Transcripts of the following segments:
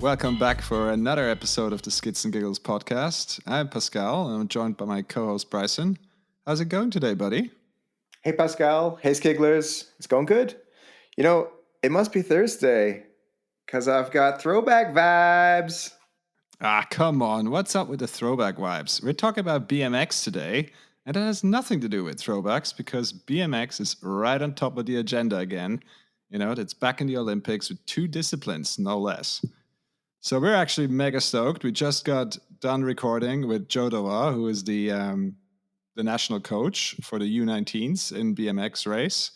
welcome back for another episode of the Skits and Giggles podcast. I'm Pascal, and I'm joined by my co-host Bryson. How's it going today, buddy? Hey, Pascal. Hey, Skigglers. It's going good. You know, it must be Thursday because I've got throwback vibes. Ah, come on. What's up with the throwback vibes? We're talking about BMX today, and that has nothing to do with throwbacks because BMX is right on top of the agenda again. You know, it's back in the Olympics with 2 disciplines, no less. So we're actually mega stoked. We just got done recording with Dovat, who is the national coach for the U19s in BMX race.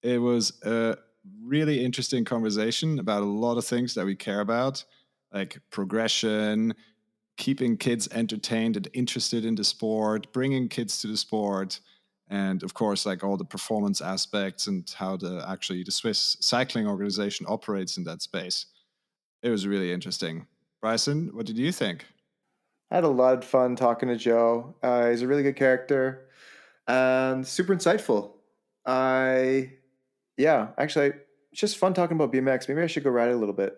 It was a really interesting conversation about a lot of things that we care about, like progression, keeping kids entertained and interested in the sport, bringing kids to the sport, and of course, like all the performance aspects and how the Swiss cycling organization operates in that space. It was really interesting. Bryson, what did you think? I had a lot of fun talking to Joe. He's a really good character and super insightful. Actually, it's just fun talking about BMX. Maybe I should go ride it a little bit.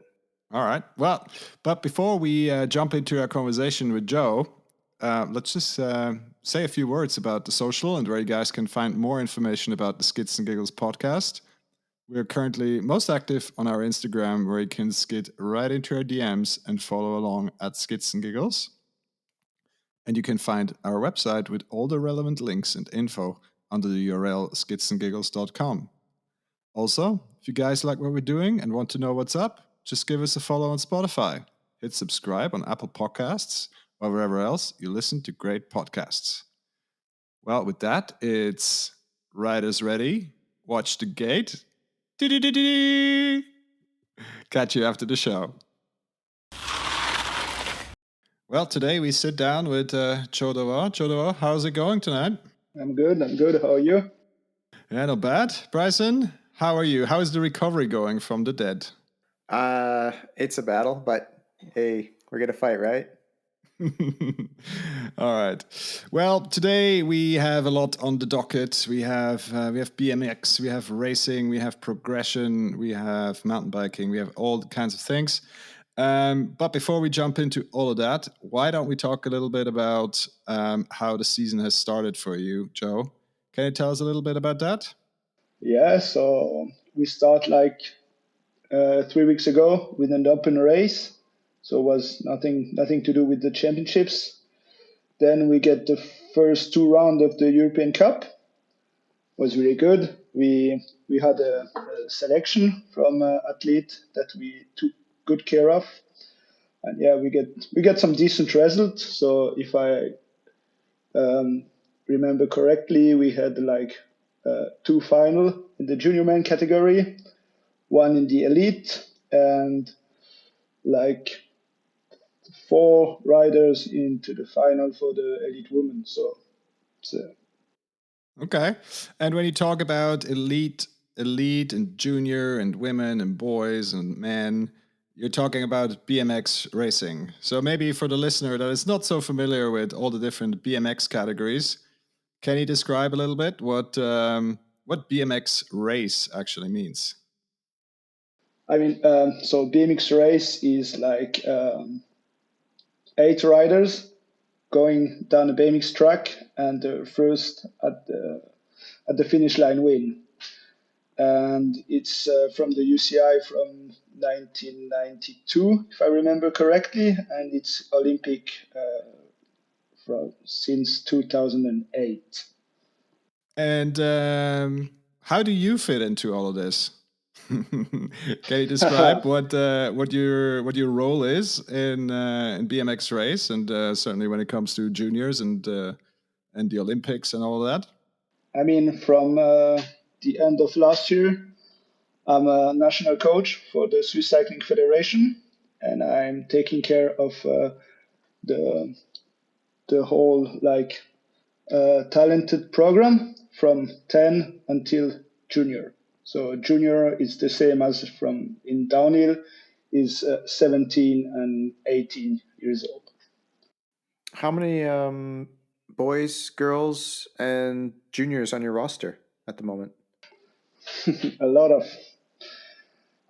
All right. Well, but before we jump into our conversation with Joe, let's just say a few words about the social and where you guys can find more information about the Skits and Giggles podcast. We're currently most active on our Instagram, where you can skid right into our DMs and follow along at Skits and Giggles. And you can find our website with all the relevant links and info under the URL skitsandgiggles.com. Also, if you guys like what we're doing and want to know what's up, just give us a follow on Spotify. Hit subscribe on Apple Podcasts or wherever else you listen to great podcasts. Well, with that, it's Riders Ready, Watch the Gate. Catch you after the show. Well, today we sit down with Joe Dovat. Joe Dovat, how's it going tonight? I'm good. How are you? Yeah, not bad. Bryson, how are you? How is the recovery going from the dead? It's a battle, but hey, we're going to fight, right? All right. Well, today we have a lot on the docket. We have BMX, we have racing, we have progression, we have mountain biking, we have all kinds of things. But before we jump into all of that, why don't we talk a little bit about how the season has started for you, Joe? Can you tell us a little bit about that? Yeah. So we start 3 weeks ago with an open race. So it was nothing to do with the championships. Then we get the first 2 rounds of the European Cup. It was really good. We had a selection from athlete that we took good care of, and yeah, we get some decent results. So if I remember correctly, we had 2 final in the junior man category, 1 in the elite, and 4 riders into the final for the elite women. So it's okay. And when you talk about elite and junior and women and boys and men, you're talking about BMX racing. So maybe for the listener that is not so familiar with all the different BMX categories, can you describe a little bit what BMX race actually means? So BMX race is 8 riders going down a BMX track, and the first at the finish line win. And it's from the UCI from 1992, if I remember correctly, and it's Olympic since 2008. And how do you fit into all of this? Can you describe what your role is in BMX race, and certainly when it comes to juniors and the Olympics and all of that? From the end of last year, I'm a national coach for the Swiss Cycling Federation, and I'm taking care of the whole talented program from 10 until junior. So junior is the same as from in downhill, is 17 and 18 years old. How many boys, girls, and juniors on your roster at the moment? A lot of.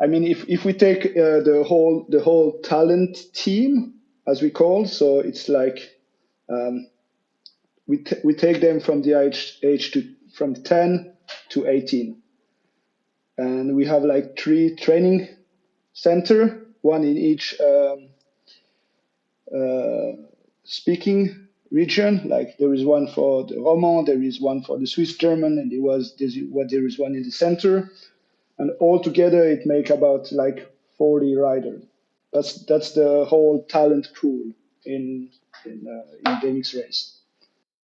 I mean, if we take the whole talent team, as we call, so it's like um, we take them from the age to from 10 to 18, and we have like 3 training center, one in each speaking region. Like there is one for the Roman, there is one for the Swiss German, and there is one in the center, and all together it make about like 40 riders. That's the whole talent pool in BMX race.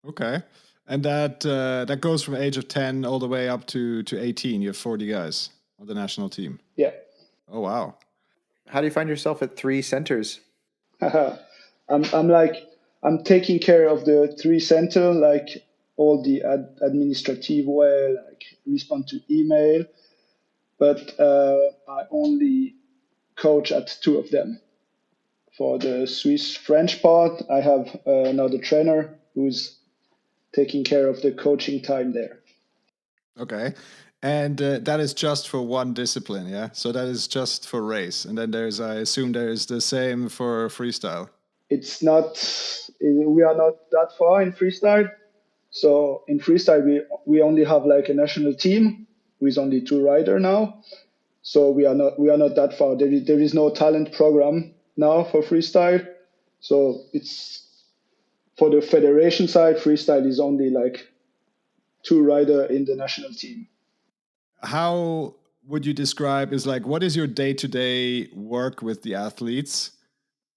Okay. And that goes from age of 10 all the way up to 18. You have 40 guys on the national team. Yeah. Oh, wow. How do you find yourself at 3 centers? I'm taking care of the 3 center, like all the administrative way, like respond to email, but I only coach at 2 of them. For the Swiss French part, I have another trainer who's taking care of the coaching time there. Okay. And that is just for one discipline, yeah? So that is just for race. And then I assume there's the same for freestyle. It's not, we are not that far in freestyle. So in freestyle, we only have like a national team with only 2 riders now. So we are not that far. There is no talent program now for freestyle. So it's for the federation side, freestyle is only like 2 riders in the national team. How would you describe is like what is your day-to-day work with the athletes?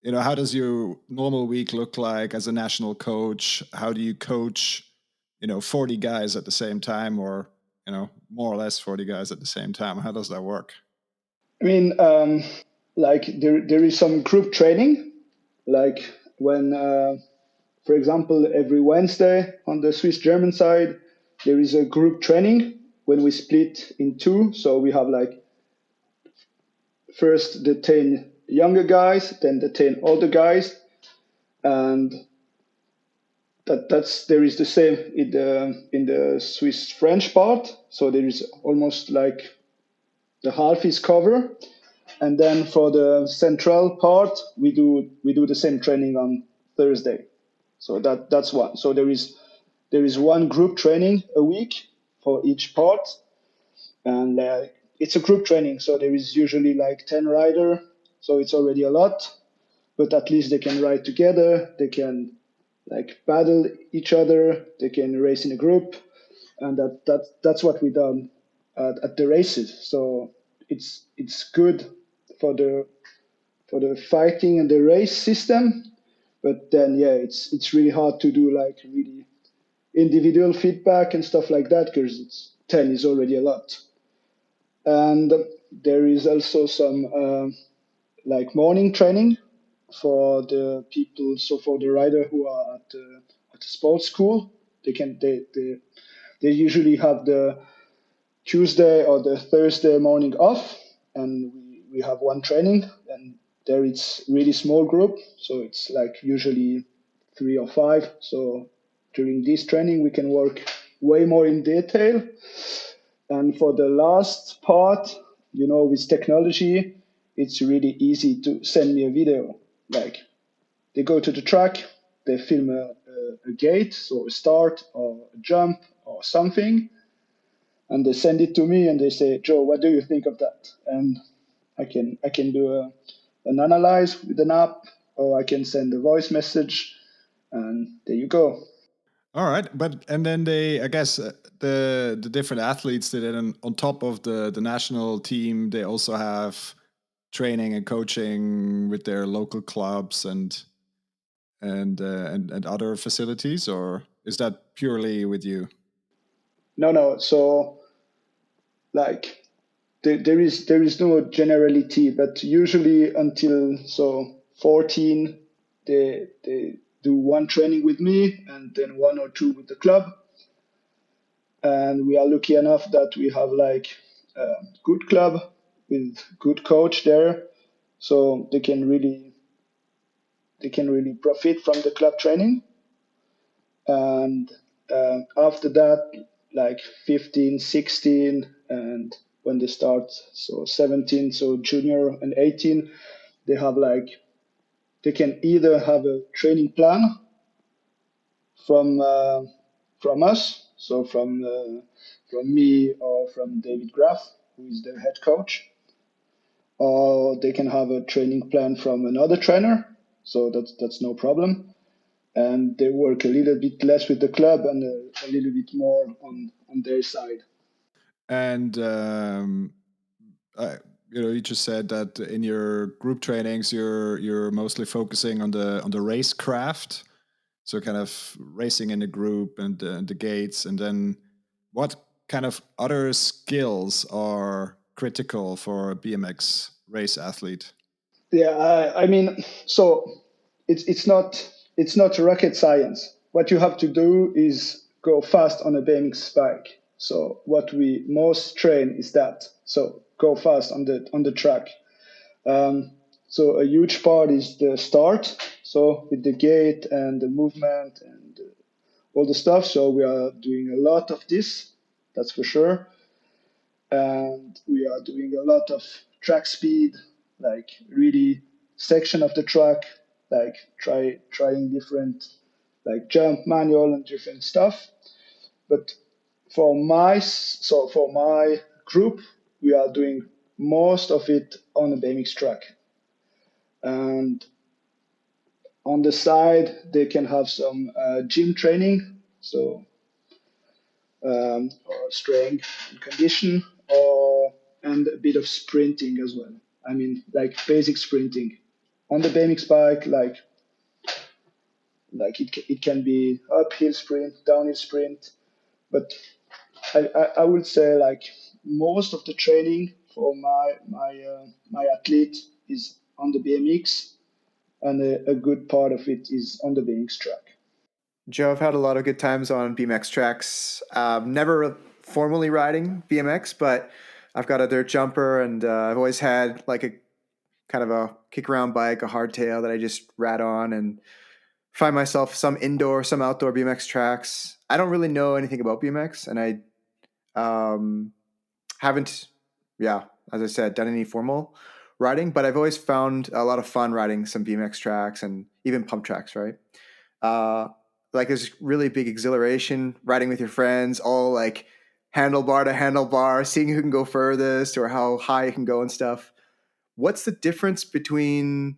You know, how does your normal week look like as a national coach? How do you coach, 40 guys at the same time, or more or less 40 guys at the same time? How does that work? I mean, like there is some group training, like when, for example, every Wednesday on the Swiss German side, there is a group training when we split in 2. So we have like first the 10 younger guys, then the 10 older guys, and that's there is the same in the Swiss French part. So there is almost like the half is covered, and then for the central part we do the same training on Thursday. So that's one. So there is one group training a week for each part, and it's a group training. So there is usually like 10 rider. So it's already a lot, but at least they can ride together. They can like battle each other. They can race in a group, and that's what we done at the races. So it's good for the fighting and the race system, but then yeah, it's really hard to do like really individual feedback and stuff like that because it's 10 is already a lot. And there is also some like morning training for the people. So for the rider who are at the sports school, they usually have the Tuesday or the Thursday morning off, and we have one training, and there it's really small group, so it's like usually 3 or 5. So during this training we can work way more in detail. And for the last part, with technology, it's really easy to send me a video. Like they go to the track, they film a gate, so a start or a jump or something, and they send it to me and they say, Joe, what do you think of that? And I can do an analyze with an app, or I can send a voice message, and there you go. All right, and then I guess the different athletes that on top of the national team, they also have training and coaching with their local clubs and other facilities, or is that purely with you? No. So like there is no generality, but usually until 14, they do one training with me and then 1 or 2 with the club. And we are lucky enough that we have like a good club with good coach there, so they can really profit from the club training. And after that, like 15, 16, and when they start. So 17, so junior and 18, they have they can either have a training plan from from us, so from me or from David Graff, who is the head coach, or they can have a training plan from another trainer. So that's no problem. And they work a little bit less with the club and a little bit more on their side. And you just said that in your group trainings, you're mostly focusing on the racecraft, so kind of racing in a group and the gates. And then, what kind of other skills are critical for a BMX race athlete? Yeah, I mean, so it's not rocket science. What you have to do is go fast on a BMX bike. So what we most train is that. So go fast on the track. So a huge part is the start. So with the gait and the movement and all the stuff. So we are doing a lot of this. That's for sure. And we are doing a lot of track speed, like really section of the track, like trying different like jump manual and different stuff. But for my group, we are doing most of it on the BMX track. And on the side, they can have some gym training, so or strength and condition, or and a bit of sprinting as well. I mean, like basic sprinting on the BMX bike, like it can be uphill sprint, downhill sprint, but I would say like most of the training for my athlete is on the BMX, and a good part of it is on the BMX track. Joe, I've had a lot of good times on BMX tracks. Never formally riding BMX, but I've got a dirt jumper, and I've always had like a kind of a kick around bike, a hardtail that I just ride on, and find myself some indoor, some outdoor BMX tracks. I don't really know anything about BMX, and I haven't, yeah, as I said, done any formal riding, but I've always found a lot of fun riding some BMX tracks and even pump tracks, right? Uh, like there's really big exhilaration riding with your friends, all like handlebar to handlebar, seeing who can go furthest or how high you can go and stuff. What's the difference between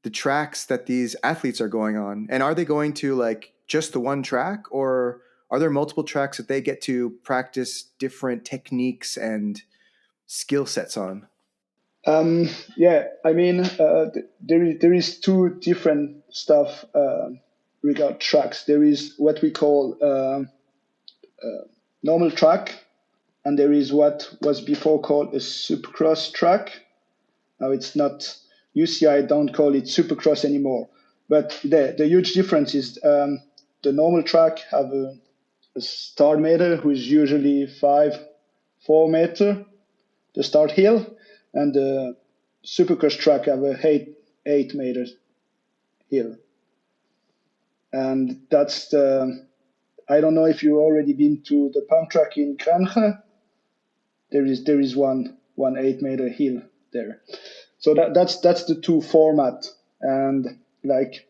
the tracks that these athletes are going on? And are they going to like just the one track, or are there multiple tracks that they get to practice different techniques and skill sets on? Yeah, I mean, there is two different stuff regard tracks. There is what we call normal track, and there is what was before called a supercross track. Now it's not UCI don't call it supercross anymore, but the huge difference is the normal track have a start meter who is usually 4 meter, the start hill, and the supercross track have a 8 meter hill. And that's the, I don't know if you've already been to the pump track in Kranche. There is one 8 meter hill there. So that's the two format. And like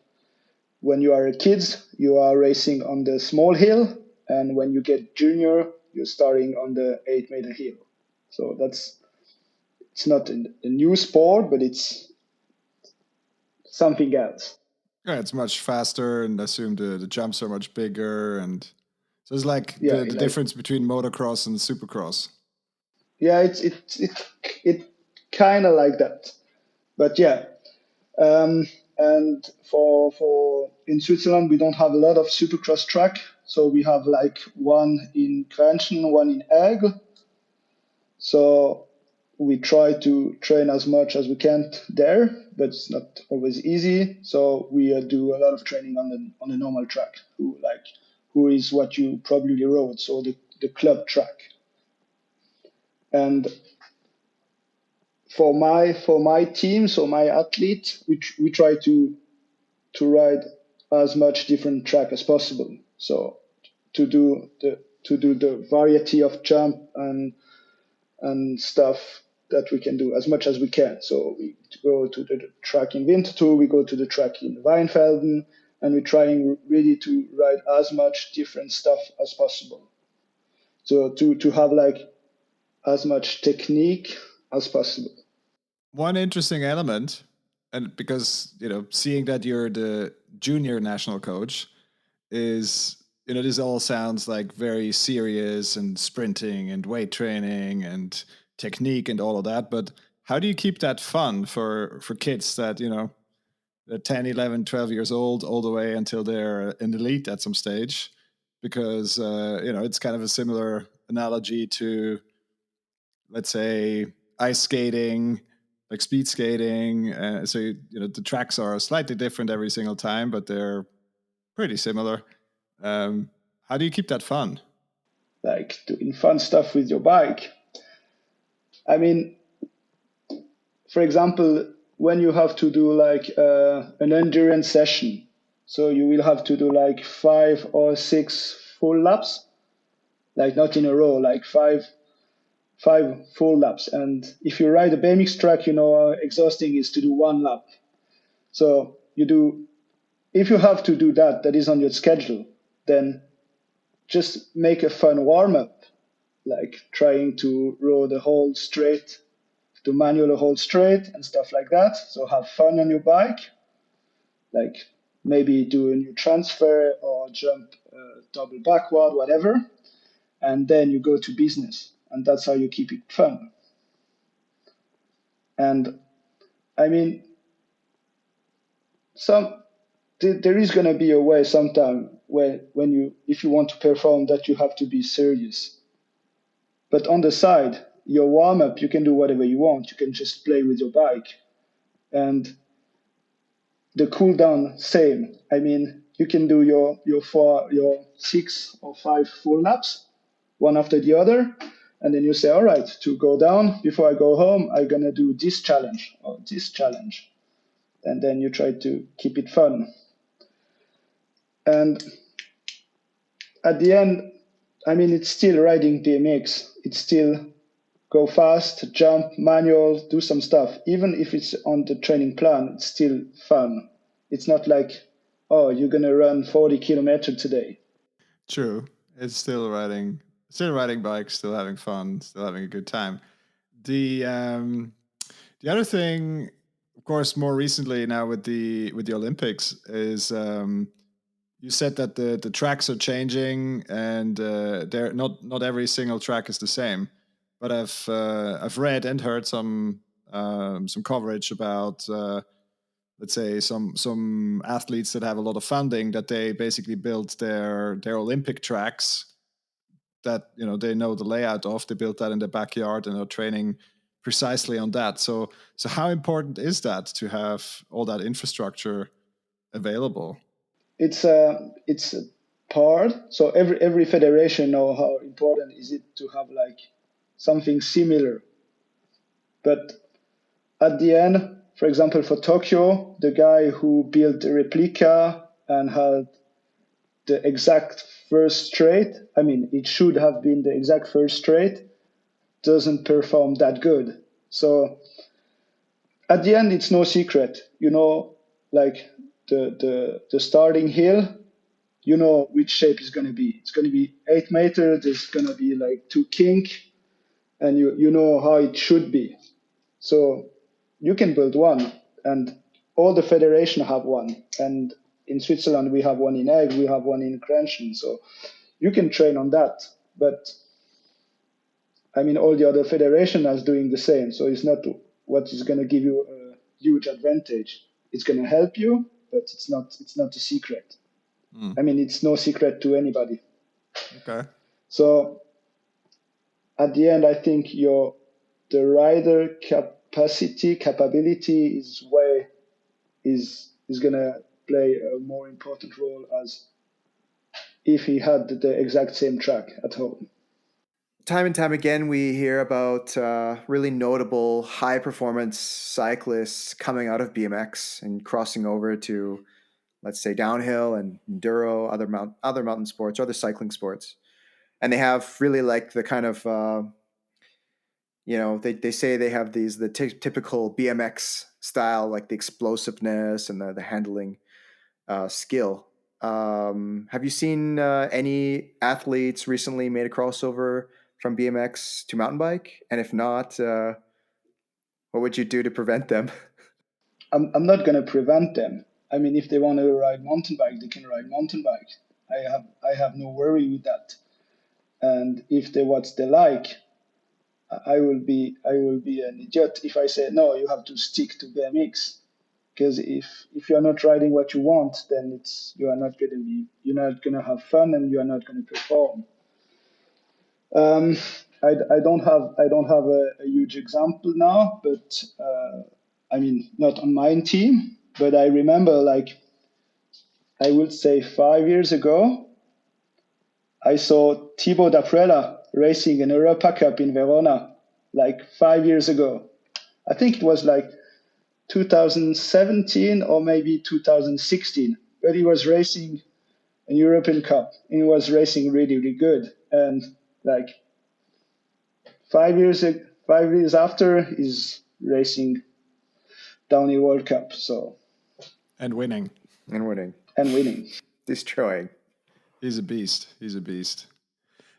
when you are a kid, you are racing on the small hill, and when you get junior, you're starting on the 8 meter hill. So it's not a new sport, but it's something else. Yeah, it's much faster, and I assume the jumps are much bigger, and so it's like Yeah, the like difference between motocross and supercross. yeah, it kind of like that. But yeah, and for in Switzerland we don't have a lot of supercross track, so we have like one in Grenchen, one in Aigle. So we try to train as much as we can there, but it's not always easy. So we do a lot of training on the normal track, who is what you probably rode, so the club track. And for my team, so my athlete, we try to ride as much different track as possible. So to do the variety of jump and and stuff that we can do as much as we can. So we go to the track in Winterthur, we go to the track in Weinfelden, and we're trying really to ride as much different stuff as possible. So to have like as much technique as possible. One interesting element, and because seeing that you're the junior national coach, is this all sounds like very serious and sprinting and weight training and technique and all of that, but how do you keep that fun for kids that they're 10, 11, 12 years old all the way until they're an elite at some stage? Because it's kind of a similar analogy to, let's say, ice skating, like speed skating. So the tracks are slightly different every single time, but they're pretty similar. How do you keep that fun? Like doing fun stuff with your bike. I mean, for example, when you have to do like an endurance session, so you will have to do like 5 or 6 full laps, like not in a row, like five full laps. And if you ride a BMX track, how exhausting it is to do one lap. So if you have to do that, that is on your schedule, then just make a fun warm up, like trying to row the whole straight, to manual a whole straight and stuff like that. So have fun on your bike, like maybe do a new transfer or jump double backward, whatever. And then you go to business. And that's how you keep it fun. And I mean, there is going to be a way sometime where if you want to perform, that you have to be serious. But on the side, your warm up, you can do whatever you want. You can just play with your bike. And the cool down, same. I mean, you can do your 6 or 5 full laps, one after the other. And then you say, all right, to go down, before I go home, I'm going to do this challenge or this challenge. And then you try to keep it fun. And at the end, I mean, it's still riding BMX. It's still go fast, jump, manual, do some stuff. Even if it's on the training plan, it's still fun. It's not like, oh, you're going to run 40 kilometers today. True. It's still riding bikes, still having fun, still having a good time. The other thing, of course, more recently now with the Olympics is you said that the tracks are changing and they're not every single track is the same. But I've read and heard some coverage about let's say some athletes that have a lot of funding, that they basically build their Olympic tracks that they know the layout of. They built that in their backyard and are training precisely on that. So how important is that to have all that infrastructure available? It's a part. So every federation know how important is it to have like something similar. But at the end, for example, for Tokyo, the guy who built the replica and had the exact first straight, I mean, it should have been the exact first straight, doesn't perform that good. So at the end, it's no secret. Like the starting hill, which shape is going to be. It's going to be 8 meters. There's going to be like 2 kink, and you know how it should be. So you can build one, and all the federation have one. And in Switzerland, we have one in Egg, we have one in Grenchen. So you can train on that. But I mean, all the other federation are doing the same. So it's not what is going to give you a huge advantage. It's going to help you, but it's not a secret. I mean, it's no secret to anybody. Okay. So at the end, I think the rider capability is going to play a more important role as if he had the exact same track at home. Time and time again, we hear about really notable high-performance cyclists coming out of BMX and crossing over to, let's say, downhill and enduro, other mountain sports, other cycling sports, and they have really like the kind of they say they have the typical BMX style, like the explosiveness and the handling skill. Have you seen any athletes recently made a crossover from BMX to mountain bike? And if not, what would you do to prevent them? I'm not going to prevent them. I mean, if they want to ride mountain bike, they can ride mountain bike. I have no worry with that. And if they what they like, I will be an idiot if I say no. You have to stick to BMX, because if you're not riding what you want, then you're not gonna have fun, and you are not gonna perform. Um, I don't have a huge example now, but I mean, not on my team, but I remember, like, I would say 5 years ago, I saw Thibaut Daprela racing an Europa Cup in Verona, like 5 years ago. I think it was like 2017 or maybe 2016, but he was racing an European Cup, and he was racing really, really good. And like 5 years, 5 years after, he's racing downhill World Cup. So And winning. And winning. and winning. Destroying. He's a beast. He's a beast.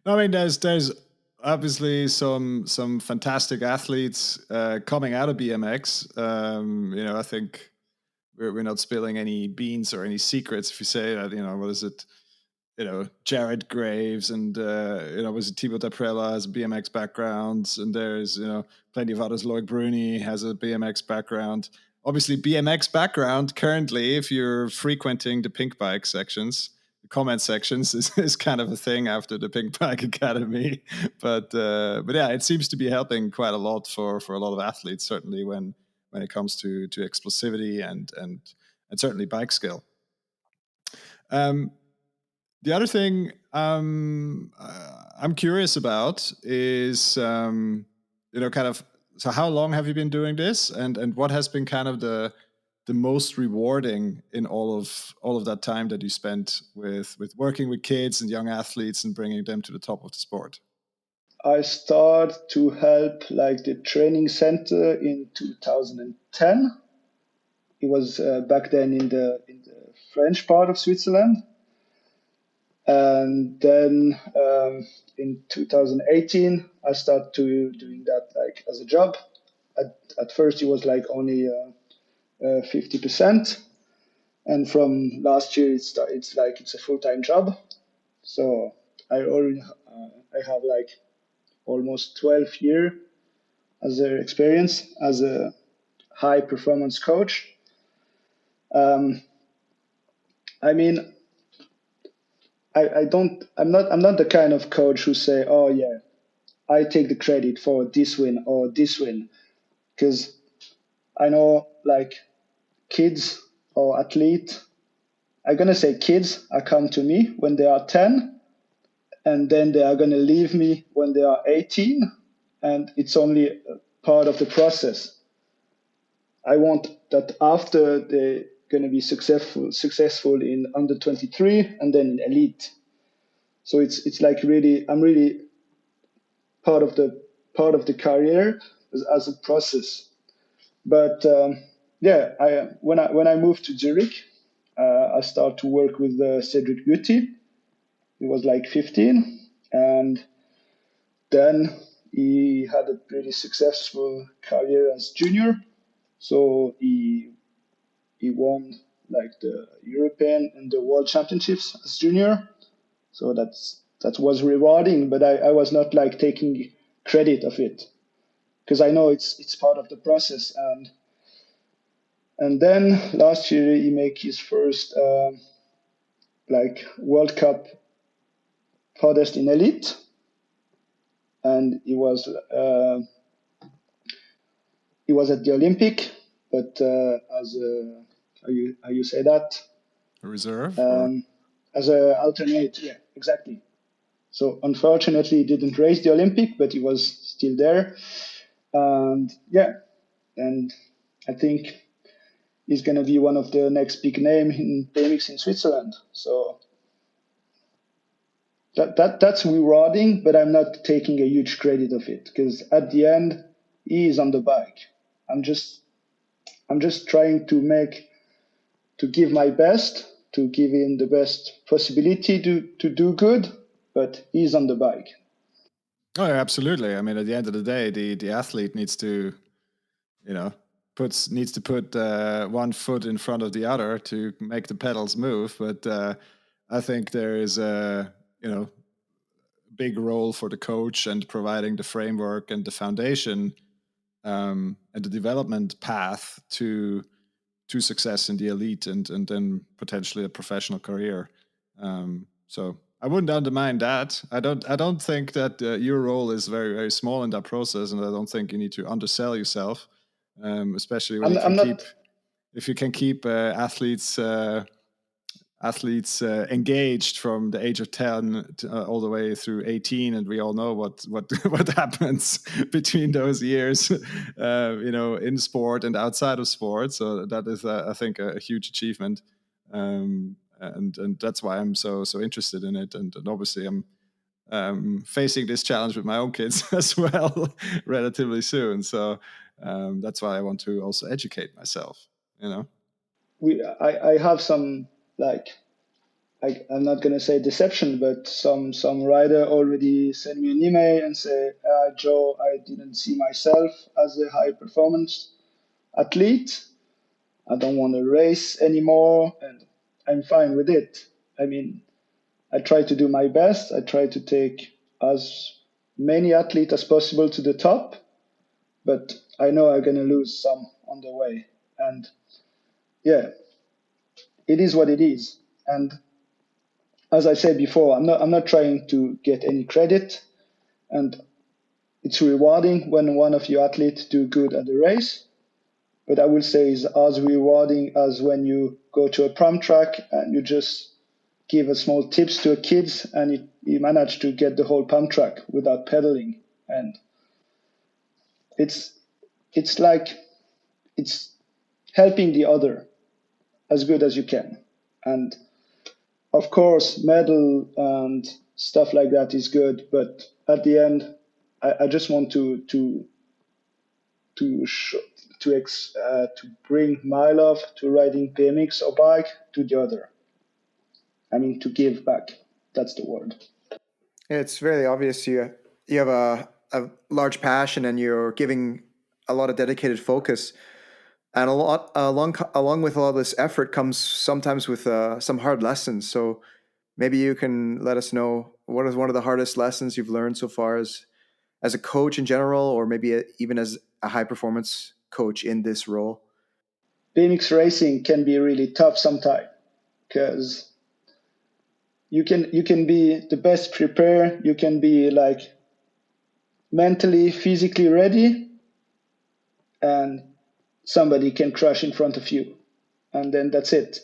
No, I mean, there's obviously some fantastic athletes coming out of BMX. I think we're not spilling any beans or any secrets if you say that. What is it? Jared Graves and was it Thibaut Daprela has a BMX background, and there's plenty of others. Loic Bruni has a BMX background. Obviously, BMX background currently, if you're frequenting the pink bike sections, the comment sections is kind of a thing after the Pink Bike Academy. But yeah, it seems to be helping quite a lot for a lot of athletes, certainly when it comes to explosivity and certainly bike skill. Um, the other thing I'm curious about is, kind of, so how long have you been doing this, and what has been kind of the most rewarding in all of that time that you spent with working with kids and young athletes and bringing them to the top of the sport? I started to help like the training center in 2010. It was back then in the French part of Switzerland, and then in 2018 I started to doing that like as a job. At first it was like only 50%, and from last year it's like it's a full-time job. So I have like almost 12 year as an experience as a high performance coach. Um, I mean, I'm not the kind of coach who say, oh yeah, I take the credit for this win or this win, because I know like kids or athlete, I'm gonna say kids are come to me when they are 10, and then they are gonna leave me when they are 18, and it's only a part of the process. I want that after they're gonna be successful in under 23 and then in elite. So it's like really I'm really part of the career as a process. But yeah, when I moved to Zurich, I started to work with Cedric Guti. He was like 15, and then he had a pretty successful career as junior. So he won like the European and the World Championships as junior. So that was rewarding, but I was not like taking credit of it, because I know it's part of the process. And then last year he made his first like World Cup podest in elite, and he was at the Olympic, but as a how you say that, A reserve, or um, as a alternate. Yeah, exactly. So unfortunately, he didn't race the Olympic, but he was still there. And yeah, and I think he's going to be one of the next big name in BMX in Switzerland. So that's rewarding, but I'm not taking a huge credit of it because at the end he is on the bike. I'm just trying to give my best, to give him the best possibility to do good, but he's on the bike. Oh, yeah, absolutely. I mean, at the end of the day, the athlete needs to, you know, needs to put one foot in front of the other to make the pedals move. But I think there is a, big role for the coach and providing the framework and the foundation and the development path to success in the elite and then potentially a professional career. So I wouldn't undermine that. I don't think that your role is very, very small in that process, and I don't think you need to undersell yourself, especially when I'm not. if you can keep athletes engaged from the age of 10 all the way through 18, and we all know what what happens between those years, in sport and outside of sport. So that is, I think, a huge achievement, and that's why I'm so interested in it. And obviously, I'm facing this challenge with my own kids as well relatively soon. So that's why I want to also educate myself. I have some, like, I'm not gonna say deception, but some rider already sent me an email and say, Joe, I didn't see myself as a high performance athlete. I don't want to race anymore, and I'm fine with it. I mean, I try to do my best. I try to take as many athletes as possible to the top, but I know I'm gonna lose some on the way. And yeah, it is what it is. And as I said before, I'm not trying to get any credit, and it's rewarding when one of your athletes do good at the race. But I will say is as rewarding as when you go to a prom track and you just give a small tips to a kids and you manage to get the whole pump track without pedaling. And it's like it's helping the other as good as you can. And of course, medal and stuff like that is good, but at the end, I just want to sh- to bring my love to riding BMX or bike to the other. I mean, to give back. That's the word. It's really obvious you have a large passion and you're giving a lot of dedicated focus, and along with all this effort comes sometimes with some hard lessons. So maybe you can let us know what is one of the hardest lessons you've learned so far as a coach in general, or maybe even as a high performance coach in this role. BMX racing can be really tough sometimes because you can be the best prepared, you can be like mentally, physically ready, and somebody can crash in front of you, and then that's it.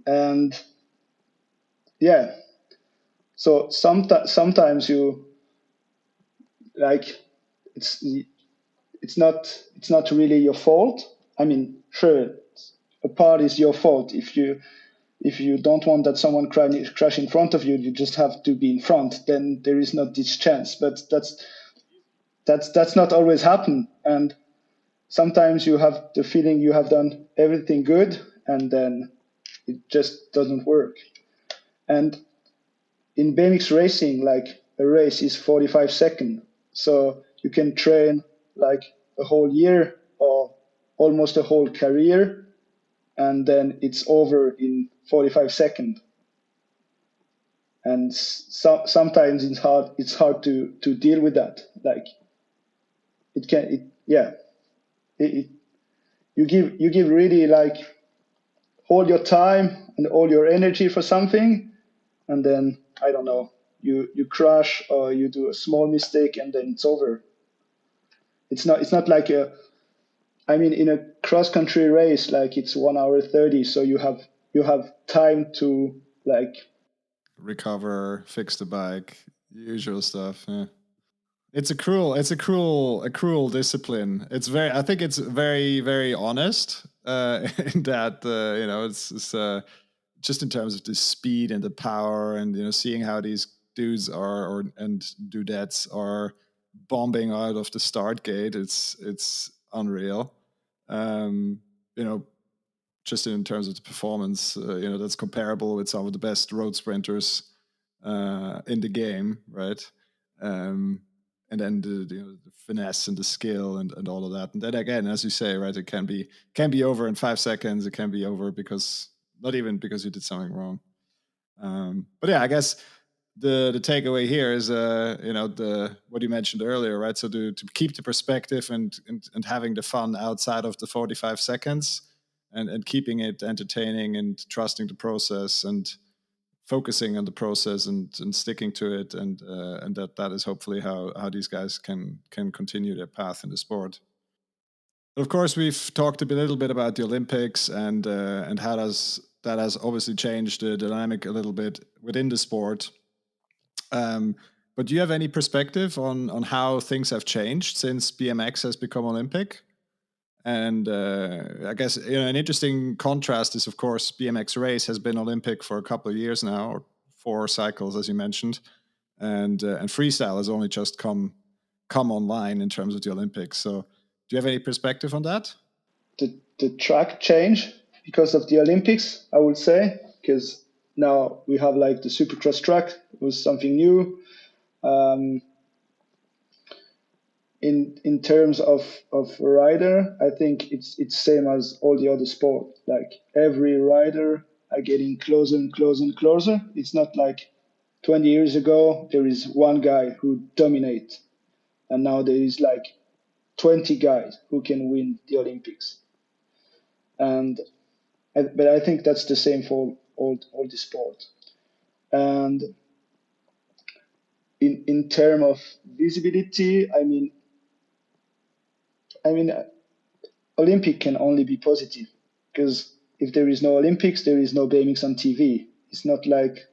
And yeah, so sometimes you like it's not really your fault. I mean, sure, a part is your fault if you don't want that someone crash in front of you, you just have to be in front. Then there is not this chance. But that's not always happen. And sometimes you have the feeling you have done everything good, and then it just doesn't work. And in BMX racing, like a race is 45 seconds, so you can train like a whole year or almost a whole career, and then it's over in 45 seconds. And sometimes it's hard to deal with that. Like it you give really like all your time and all your energy for something, and then I don't know, you crash or you do a small mistake and then it's over. It's not like I mean, in a cross country race, like it's 1 hour 30, so you have time to like Recover, fix the bike, usual stuff. Yeah. A cruel discipline. I think it's very, very honest in that, it's just in terms of the speed and the power, and seeing how these dudes and dudettes are bombing out of the start gate, it's unreal. Um, you know, just in terms of the performance, that's comparable with some of the best road sprinters in the game, right? Um, and then the finesse and the skill and all of that. And then again, as you say, right, it can be over in 5 seconds. It can be over because not even because you did something wrong. But yeah, I guess the takeaway here is the what you mentioned earlier, right? So to keep the perspective and having the fun outside of the 45 seconds and keeping it entertaining and trusting the process and focusing on the process and sticking to it, and that is hopefully how these guys can continue their path in the sport. Of course, we've talked a little bit about the Olympics and how that has obviously changed the dynamic a little bit within the sport. But do you have any perspective on how things have changed since BMX has become Olympic? And I guess an interesting contrast is, of course, BMX race has been Olympic for a couple of years now, or 4 cycles, as you mentioned, and freestyle has only just come online in terms of the Olympics. So, do you have any perspective on that? The track change because of the Olympics, I would say, because now we have like the Supercross track. It was something new. In terms of rider, I think it's same as all the other sport. Like every rider are getting closer and closer and closer. It's not like 20 years ago there is one guy who dominates, and now there is like 20 guys who can win the Olympics. But I think that's the same for all the sport. And in terms of visibility, I mean, Olympic can only be positive, because if there is no Olympics, there is no BMX on TV. It's not like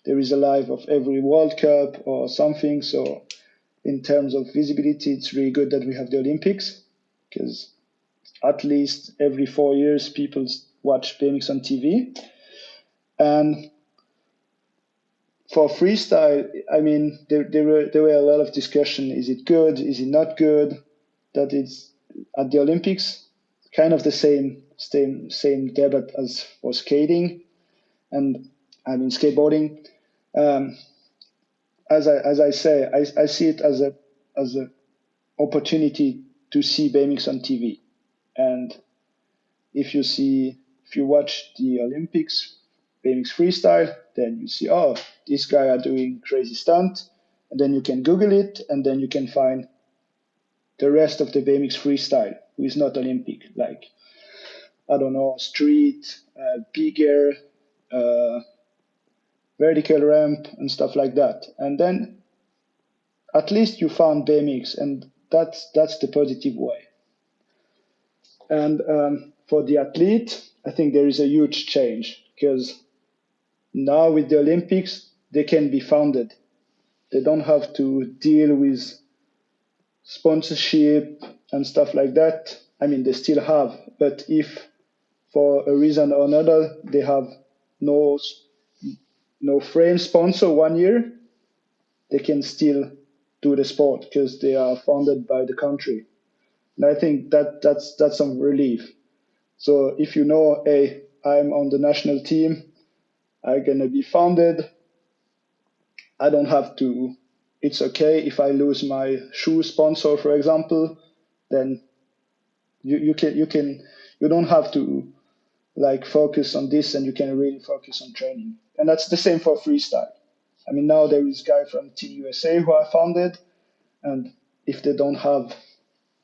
there is a live of every World Cup or something. So in terms of visibility, it's really good that we have the Olympics, because at least every 4 years people watch BMX on TV. And for freestyle, I mean, there were a lot of discussion. Is it good? Is it not good? That it's at the Olympics, kind of the same debate as for skating, and I mean skateboarding. As I say, I see it as a opportunity to see BMX on TV, and if you watch the Olympics BMX freestyle, then you see, oh, this guy are doing crazy stunt, and then you can Google it, and then you can find the rest of the BMX freestyle who is not Olympic, like I don't know, street, bigger, vertical ramp, and stuff like that. And then at least you found BMX, and that's the positive way. And for the athlete, I think there is a huge change, because now with the Olympics, they can be funded. They don't have to deal with sponsorship and stuff like that. I mean, they still have, but if for a reason or another they have no frame sponsor 1 year, they can still do the sport because they are funded by the country. And I think that's some relief. So if you know, hey, I'm on the national team, I'm gonna be funded. I don't have to. It's okay if I lose my shoe sponsor, for example. Then you don't have to like focus on this, and you can really focus on training. And that's the same for freestyle. I mean, now there is guy from Team USA who are funded, and if they don't have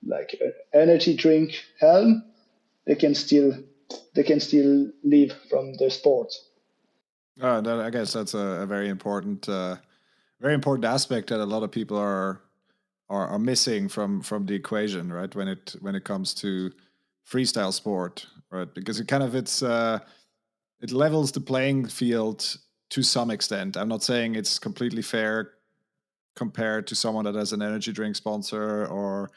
like an energy drink helm, they can still live from the sport. I guess that's a very important aspect that a lot of people are missing from the equation, right? When it comes to freestyle sport, right? Because it levels the playing field to some extent. I'm not saying it's completely fair compared to someone that has an energy drink sponsor or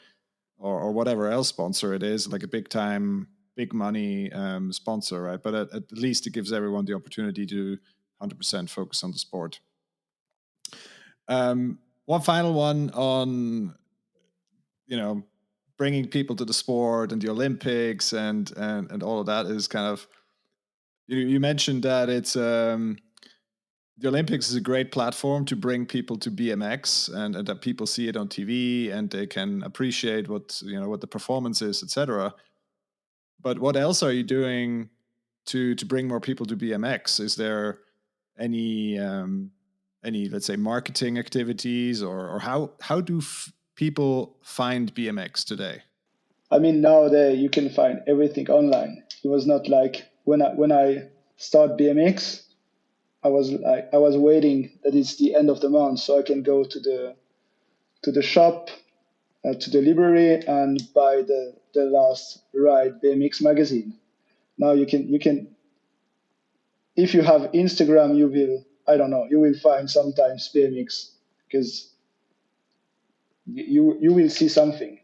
whatever else sponsor it is, like a big time big money sponsor, right? But at least it gives everyone the opportunity to 100% focus on the sport. One final one on, bringing people to the sport and the Olympics and all of that is kind of, you mentioned that it's the Olympics is a great platform to bring people to BMX, and that people see it on TV and they can appreciate what the performance is, etc. But what else are you doing to bring more people to BMX? Is there any let's say marketing activities, or how do people find BMX today? I mean, nowadays you can find everything online. It was not like when I start BMX, I was waiting that it's the end of the month so I can go to the shop, to the library, and buy the last Ride BMX magazine. Now you can if you have Instagram, you will find sometimes BMX, because you will see something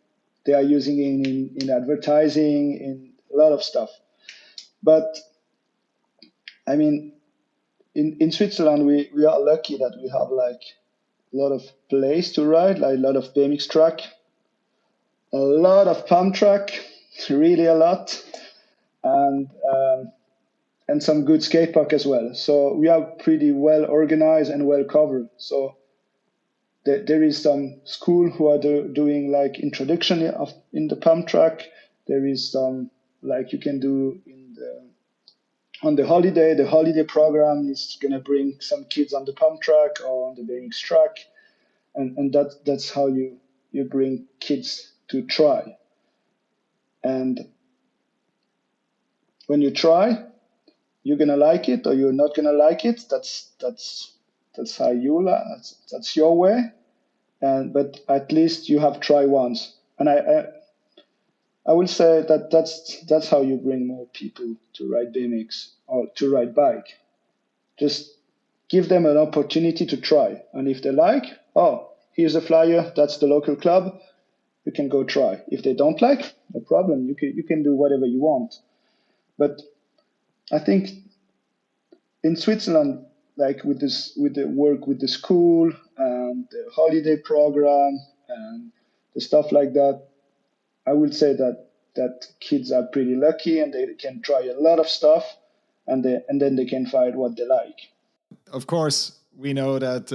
they are using in advertising, in a lot of stuff. But I mean, in Switzerland, we are lucky that we have like a lot of place to ride, like a lot of BMX track, a lot of pump track, really a lot, and some good skate park as well. So we are pretty well organized and well covered. So there is some school who are doing like introduction in the pump track. There is some like you can do on the holiday. The holiday program is gonna bring some kids on the pump track or on the BMX track, and that's how you bring kids to try. And when you try, you're gonna like it or you're not gonna like it. That's how that's your way. But at least you have tried once. And I will say that that's how you bring more people to ride BMX or to ride bike. Just give them an opportunity to try. And if they like, oh, here's a flyer, that's the local club, you can go try. If they don't like, no problem. You can do whatever you want. But I think in Switzerland, like with the work with the school and the holiday program and the stuff like that, I would say that kids are pretty lucky and they can try a lot of stuff, and then they can find what they like. Of course, we know that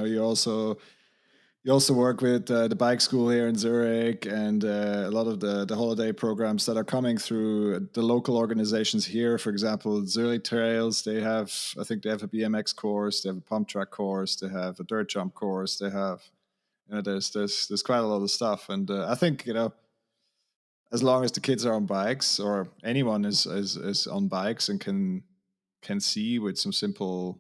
you also work with the bike school here in Zurich, and a lot of the holiday programs that are coming through the local organizations here. For example, Zurich Trails, I think they have a BMX course, they have a pump track course, they have a dirt jump course, they have, there's quite a lot of stuff. And I think, as long as the kids are on bikes, or anyone is on bikes and can see with some simple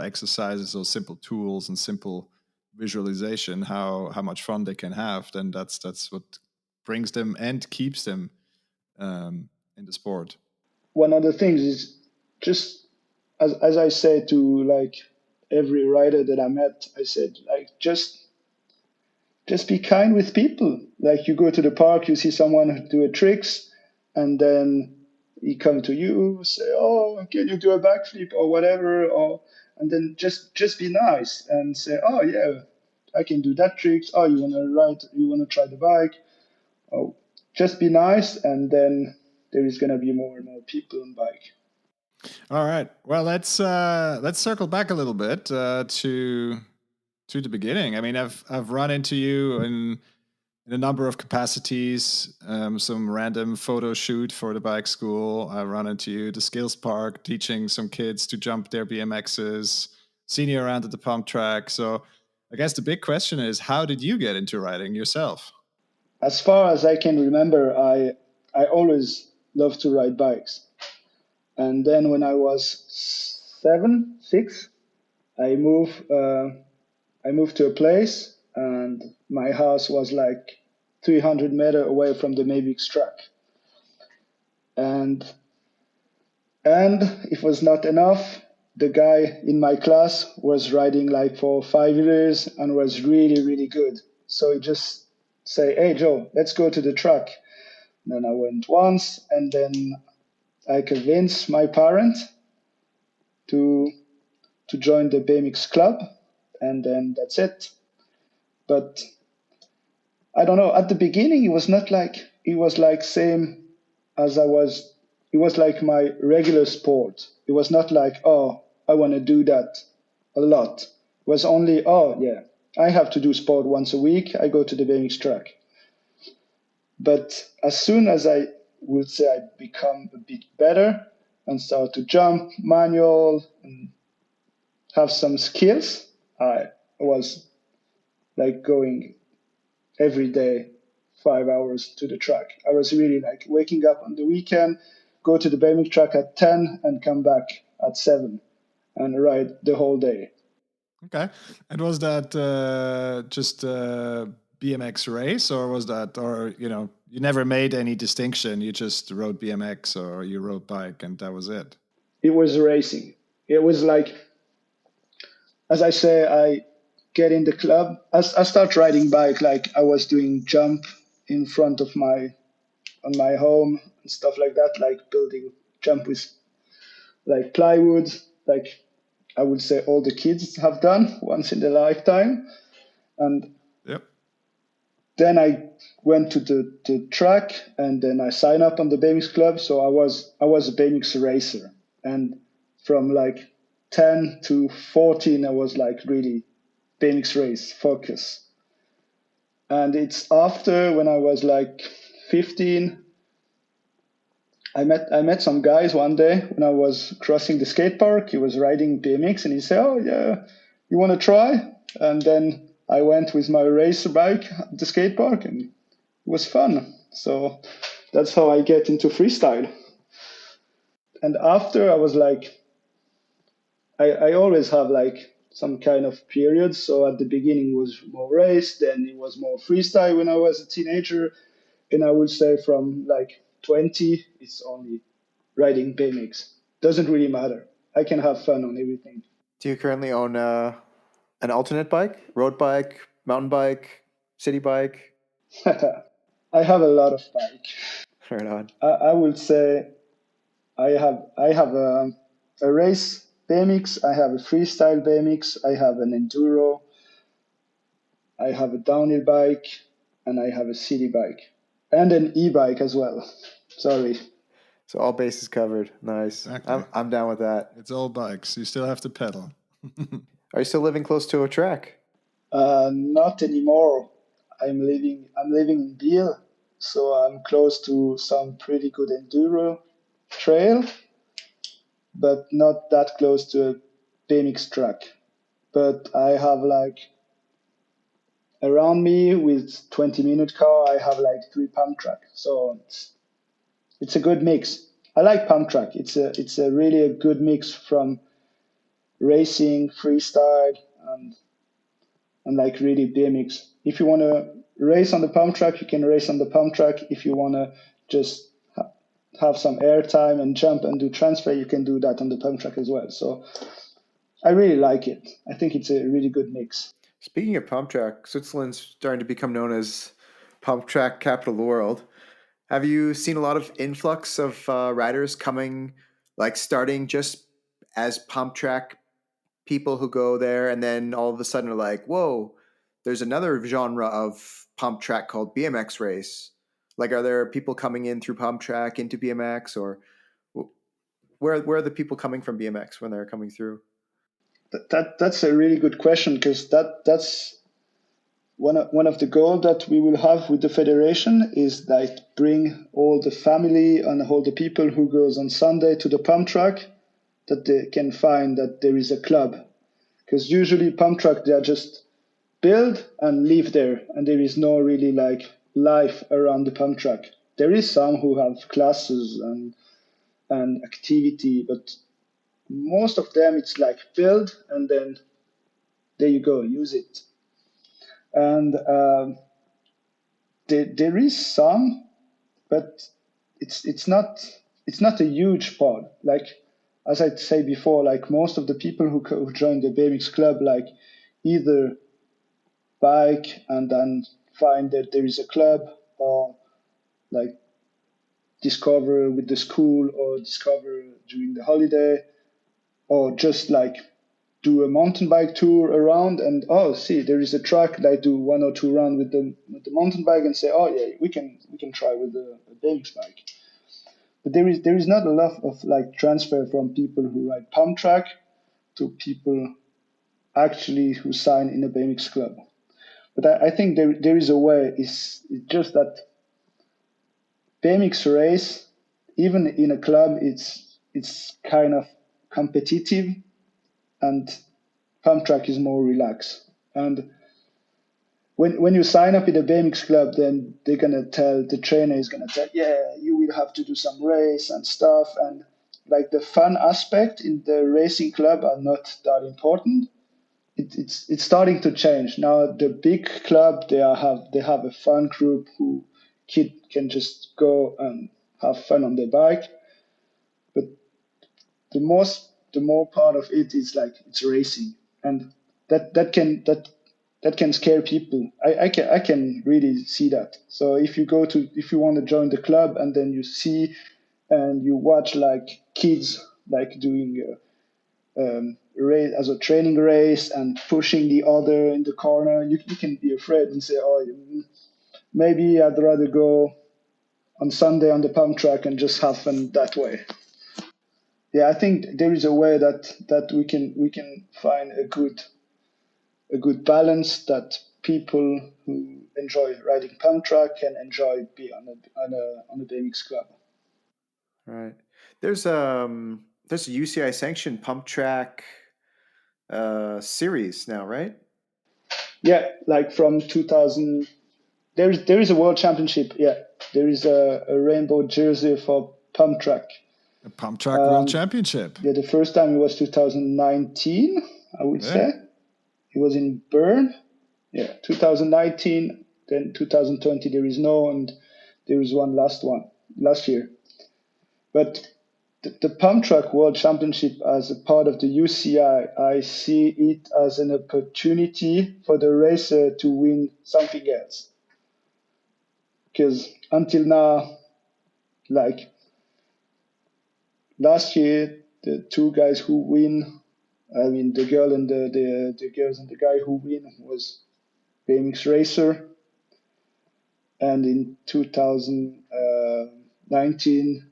exercises or simple tools and simple visualization how much fun they can have, then that's what brings them and keeps them in the sport. One of the things is just as I said to like every rider that I met, I said like just be kind with people. Like you go to the park, you see someone do a tricks, and then he come to you, say, "Oh, can you do a backflip or whatever?" And then just be nice and say, "Oh yeah, I can do that tricks. Oh, you wanna ride? You wanna try the bike?" Oh, just be nice, and then there is gonna be more and more people on bike. All right. Well, let's circle back a little bit to the beginning. I mean, I've run into you in a number of capacities. Some random photo shoot for the bike school. I run into you the skills park, teaching some kids to jump their BMXs. Seen you around at the pump track. So I guess the big question is, how did you get into riding yourself? As far as I can remember, I always loved to ride bikes. And then when I was 6, I moved. I moved to a place, and my house was like 300 meters away from the BMX track. And it was not enough. The guy in my class was riding like for 5 years and was really, really good. So he just say, "Hey, Joe, let's go to the track." Then I went once, and then I convinced my parents to join the BMX club, and then that's it. But I don't know. At the beginning, it was like same as I was. It was like my regular sport. It was not like, oh, I want to do that a lot. It was only, oh yeah, I have to do sport once a week. I go to the BMX track. But as soon as I would say I become a bit better and start to jump manual and have some skills, I was like going every day 5 hours to the track. I was really like waking up on the weekend, go to the BMX track at 10 and come back at 7 and ride the whole day. Okay. And was that just BMX race, or was that, or you never made any distinction? You just rode BMX or you rode bike, and that was it. It was racing. It was like, as I say, I get in the club. I start riding bike like I was doing jump in front of on my home and stuff like that, like building jump with like plywood, like I would say all the kids have done once in their lifetime. And Yep. then I went to the track, and then I signed up on the BMX club. So I was a BMX racer, and from like 10 to 14, I was like really BMX race focus. And it's after when I was like 15, I met some guys one day when I was crossing the skate park. He was riding BMX, and he said, "Oh yeah, you want to try?" And then I went with my racer bike at the skate park, and it was fun. So that's how I get into freestyle. And after I was like, I always have like some kind of period. So at the beginning it was more race, then it was more freestyle when I was a teenager, and I would say from like 20, it's only riding BMX. Doesn't really matter. I can have fun on everything. Do you currently own an alternate bike, road bike, mountain bike, city bike? I have a lot of bike. Right on. I would say I have a race BMX. I have a freestyle BMX. I have an enduro. I have a downhill bike, and I have a city bike, and an e-bike as well. Sorry. So all bases covered. Nice. Exactly. I'm down with that. It's all bikes. You still have to pedal. Are you still living close to a track? Not anymore. I'm living in Biel, so I'm close to some pretty good enduro trail, but not that close to a BMX track. But I have like around me with 20-minute car, I have like 3 pump track. So it's a good mix. I like pump track. It's a really a good mix from racing, freestyle, and like really BMX. If you want to race on the pump track, you can race on the pump track. If you want to just have some air time and jump and do transfer, you can do that on the pump track as well. So I really like it. I think it's a really good mix. Speaking of pump track, Switzerland's starting to become known as pump track capital of the world. Have you seen a lot of influx of riders coming, like starting just as pump track people who go there, and then all of a sudden are like, whoa, there's another genre of pump track called BMX race. Like, are there people coming in through pump track into BMX, or where are the people coming from BMX when they're coming through? That's a really good question, because that's one of the goals that we will have with the federation is like bring all the family and all the people who goes on Sunday to the pump track, that they can find that there is a club, because usually pump track they are just build and live there, and there is no really like life around the pump track. There is some who have classes and activity, but most of them it's like build and then there you go, use it. And there is some, but it's not a huge part. Like as I say before, like most of the people who join the BMX club, like either bike and then find that there is a club, or like discover with the school or discover during the holiday, or just like do a mountain bike tour around and see there is a track, like do 1 or 2 rounds with the mountain bike and say, yeah, we can try with a BMX bike. But there is not a lot of like transfer from people who ride pump track to people actually who sign in a BMX club. But I think there is a way. It's just that BMX race, even in a club, it's kind of competitive, and pump track is more relaxed. And when you sign up in a BMX club, then the trainer is gonna tell, yeah, you will have to do some race and stuff, and like the fun aspect in the racing club are not that important. It's starting to change now. The big club, they have a fun group who kid can just go and have fun on their bike, but the more part of it is like it's racing, and that can scare people. I can really see that. So if you want to join the club and then you see and you watch like kids like doing race as a training race and pushing the other in the corner, you can be afraid and say, maybe I'd rather go on Sunday on the pump track and just have fun that way. Yeah, I think there is a way that we can find a good balance that people who enjoy riding pump track can enjoy be on a BMX club. Right. There's a UCI sanctioned pump track series now, right? Yeah, like from 2000, there is a world championship. Yeah, there is a rainbow jersey for pump track. A pump track world championship. Yeah, the first time it was 2019, I would say. It was in Bern. Yeah, 2019. Then 2020 there is no, and there is one last year. But the pump track world championship as a part of the UCI, I see it as an opportunity for the racer to win something else. Because until now, like last year, the two guys who win, I mean the girl and the girls and the guy who win was BMX racer, and in 2019,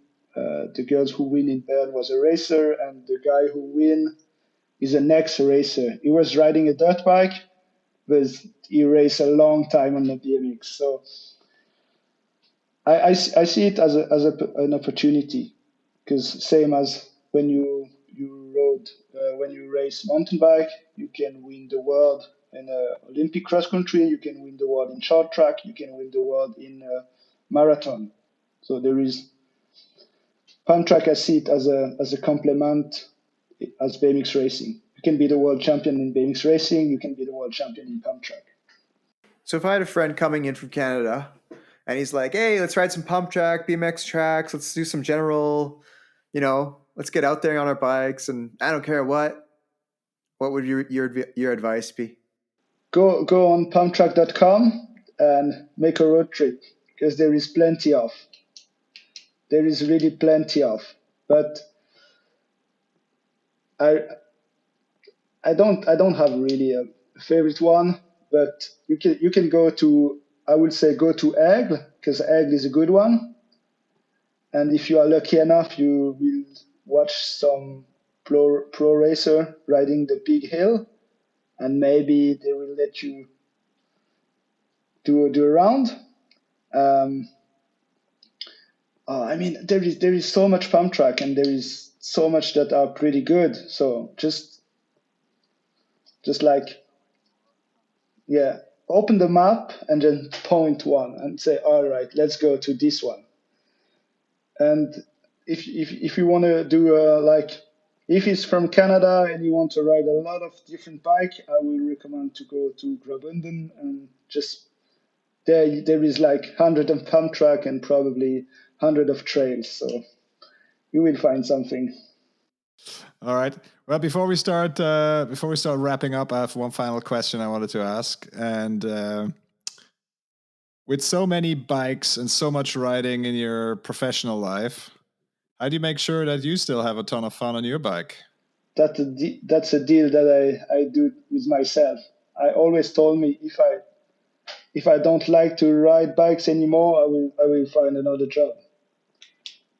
the girls who win in Bern was a racer, and the guy who win is an ex-racer. He was riding a dirt bike, but he raced a long time on the BMX. So I see it as an opportunity, because same as when when you race mountain bike, you can win the world in Olympic cross country, you can win the world in short track, you can win the world in marathon. So there is pump track. I see it as a complement as BMX racing. You can be the world champion in BMX racing, you can be the world champion in pump track. So if I had a friend coming in from Canada and he's like, "Hey, let's ride some pump track, BMX tracks. Let's do some general, let's get out there on our bikes, and I don't care what." What would your advice be? Go on pumptrack.com and make a road trip, because there is plenty of. There is really plenty of. But I don't have really a favorite one, but you can go to, I would say, go to Aigle, because Aigle is a good one. And if you are lucky enough, you will watch some pro racer riding the big hill, and maybe they will let you do a round. I mean, there is so much pump track, and there is so much that are pretty good. So just like, yeah, open the map and then point one and say, all right, let's go to this one. And if you want to do like, if it's from Canada and you want to ride a lot of different bike, I will recommend to go to Graubünden, and just there is like 100 of pump track and probably 100 of trails. So you will find something. All right. Well, before we start wrapping up, I have one final question I wanted to ask, and With so many bikes and so much riding in your professional life, how do you make sure that you still have a ton of fun on your bike? That's a deal that I do with myself. I always told me if I don't like to ride bikes anymore, I will find another job.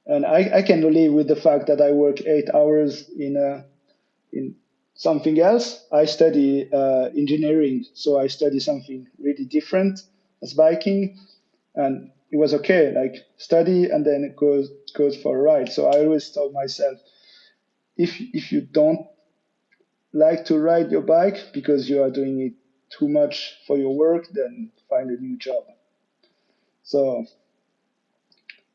And I can live with the fact that I work 8 hours in something else. I study engineering, so I study something really different as biking, and it was okay. Like study and then it goes for a ride. So I always told myself, if you don't like to ride your bike because you are doing it too much for your work, then find a new job. So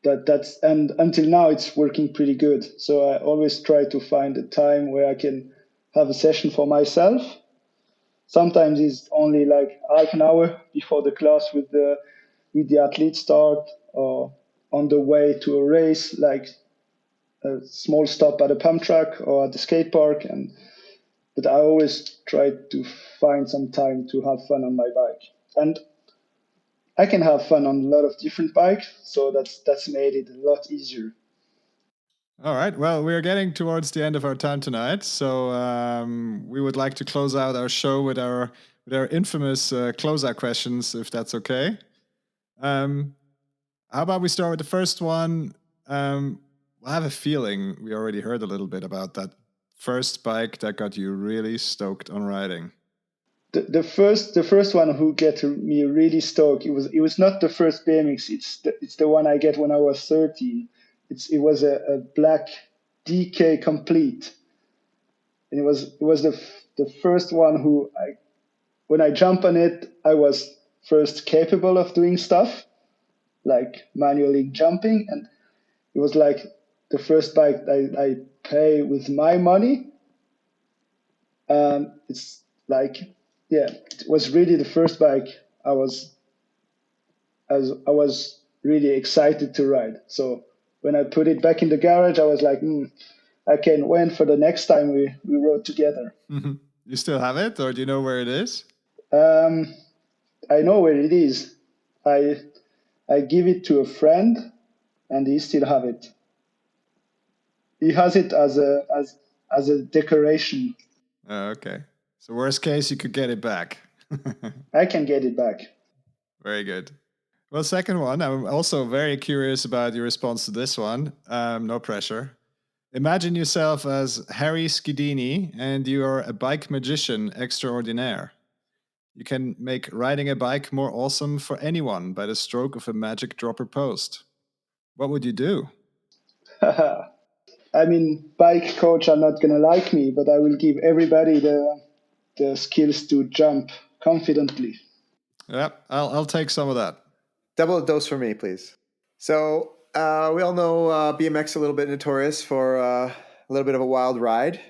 that's and until now it's working pretty good. So I always try to find a time where I can have a session for myself. Sometimes it's only like half an hour before the class with the athlete start, or on the way to a race, like a small stop at a pump track or at the skate park. And but I always try to find some time to have fun on my bike. And I can have fun on a lot of different bikes, so that's made it a lot easier. All right. Well, we're getting towards the end of our time tonight, so we would like to close out our show with our infamous closeout questions, if that's okay. Um, how about we start with the first one? I have a feeling we already heard a little bit about that first bike that got you really stoked on riding. The first one who get me really stoked, it was not the first BMX. It's the one I get when I was 13. It was a black DK complete, and it was the first one who I when I jump on it, I was first capable of doing stuff like manually jumping, and it was like the first bike I pay with my money. It's like, yeah, it was really the first bike I was I was really excited to ride. So when I put it back in the garage, I was like, I can't wait for the next time we rode together. You still have it, or do you know where it is? I know where it is. I give it to a friend, and he still have it. He has it as a decoration. Okay. So worst case, you could get it back. I can get it back. Very good. Well, second one, I'm also very curious about your response to this one. No pressure. Imagine yourself as Harry Skidini and you are a bike magician extraordinaire. You can make riding a bike more awesome for anyone by the stroke of a magic dropper post. What would you do? I mean, bike coach are not gonna like me, but I will give everybody the skills to jump confidently. Yep, I'll take some of that. Double dose for me, please. So we all know BMX a little bit notorious for a little bit of a wild ride.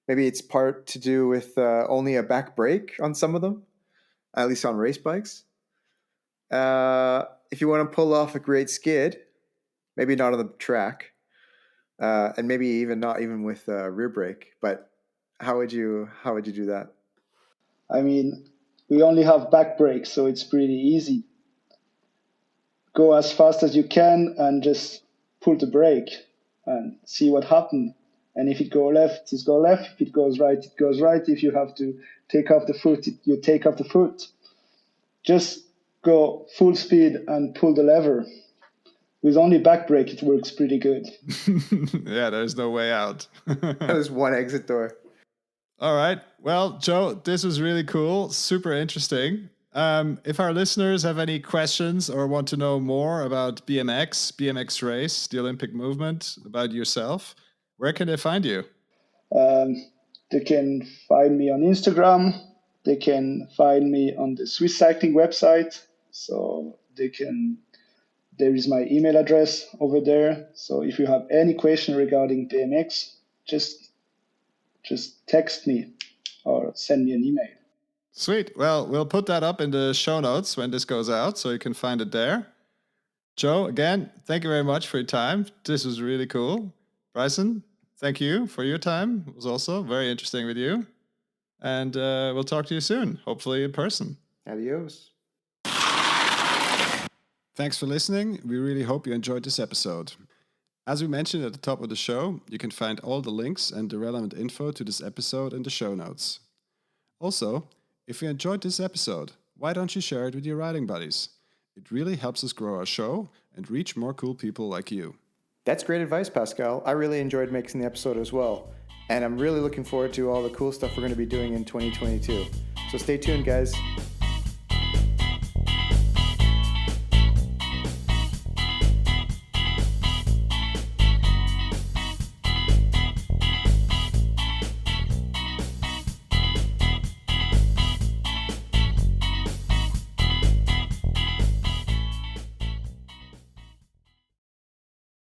Maybe it's part to do with only a back brake on some of them, at least on race bikes. If you want to pull off a great skid, maybe not on the track, and maybe even not even with a rear brake. But how would you do that? I mean, we only have back brakes, so it's pretty easy. Go as fast as you can and just pull the brake and see what happens. And if it goes left, it goes left. If it goes right, it goes right. If you have to take off the foot, you take off the foot. Just go full speed and pull the lever. With only back brake, it works pretty good. Yeah, there's no way out. There's one exit door. All right. Well, Joe, this was really cool. Super interesting. If our listeners have any questions or want to know more about BMX race, the Olympic movement, about yourself, where can they find you? They can find me on Instagram. They can find me on the Swiss cycling website. So there is my email address over there. So if you have any question regarding BMX, just text me or send me an email. Sweet. Well, we'll put that up in the show notes when this goes out, so you can find it there. Joe, again, thank you very much for your time. This was really cool. Bryson, thank you for your time. It was also very interesting with you. And we'll talk to you soon, hopefully in person. Adios. Thanks for listening. We really hope you enjoyed this episode. As we mentioned at the top of the show, you can find all the links and the relevant info to this episode in the show notes. Also, if you enjoyed this episode, why don't you share it with your riding buddies? It really helps us grow our show and reach more cool people like you. That's great advice, Pascal. I really enjoyed making the episode as well. And I'm really looking forward to all the cool stuff we're going to be doing in 2022. So stay tuned, guys.